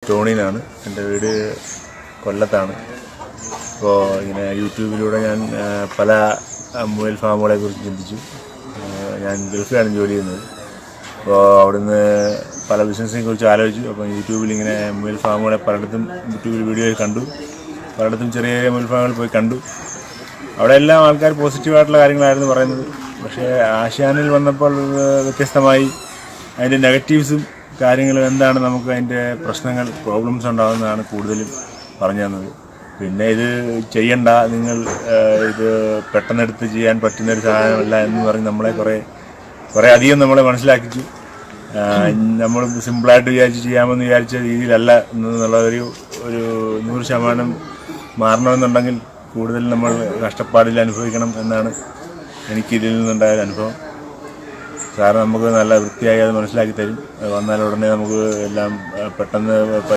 ടോണിനാണ്. എൻ്റെ വീട് കൊല്ലത്താണ്. അപ്പോൾ ഇങ്ങനെ യൂട്യൂബിലൂടെ ഞാൻ പല മുയൽ ഫാമുകളെ കുറിച്ച് ചിന്തിച്ചു. ഞാൻ ഗൾഫിലാണ് ജോലി ചെയ്യുന്നത്. അപ്പോൾ അവിടുന്ന് പല ബിസിനസ്സിനെ കുറിച്ച് ആലോചിച്ചു. അപ്പോൾ യൂട്യൂബിൽ ഇങ്ങനെ മുയൽ ഫാമുകളെ പലയിടത്തും യൂട്യൂബിൽ വീഡിയോയിൽ കണ്ടു. പലയിടത്തും ചെറിയ ചെറിയ മുയൽ ഫാമുകൾ പോയി കണ്ടു. അവിടെ എല്ലാം ആൾക്കാർ പോസിറ്റീവായിട്ടുള്ള കാര്യങ്ങളായിരുന്നു പറയുന്നത്. പക്ഷേ ആശാനിൽ വന്നപ്പോൾ വ്യത്യസ്തമായി അതിൻ്റെ നെഗറ്റീവ്സും കാര്യങ്ങളും എന്താണ്, നമുക്ക് അതിൻ്റെ പ്രശ്നങ്ങൾ പ്രോബ്ലംസ് ഉണ്ടാകുന്നതാണ് കൂടുതലും പറഞ്ഞു തന്നത്. പിന്നെ ഇത് ചെയ്യണ്ട, നിങ്ങൾ ഇത് പെട്ടെന്നെടുത്ത് ചെയ്യാൻ പറ്റുന്നൊരു സാധനമല്ല എന്ന് പറഞ്ഞ് നമ്മളെ കുറേ അധികം നമ്മളെ മനസ്സിലാക്കിച്ചു. നമ്മൾ സിമ്പിളായിട്ട് ചെയ്യാമെന്ന് വിചാരിച്ച രീതിയിലല്ല എന്നുള്ള ഒരു 100% മാറണമെന്നുണ്ടെങ്കിൽ കൂടുതൽ നമ്മൾ കഷ്ടപ്പാടിൽ അനുഭവിക്കണം എന്നാണ് എനിക്കിതിൽ നിന്നുണ്ടായ അനുഭവം. സാറ് നമുക്ക് നല്ല വൃത്തിയായി അത് മനസ്സിലാക്കി തരും. വന്നാൽ ഉടനെ നമുക്ക് എല്ലാം പെട്ടെന്ന്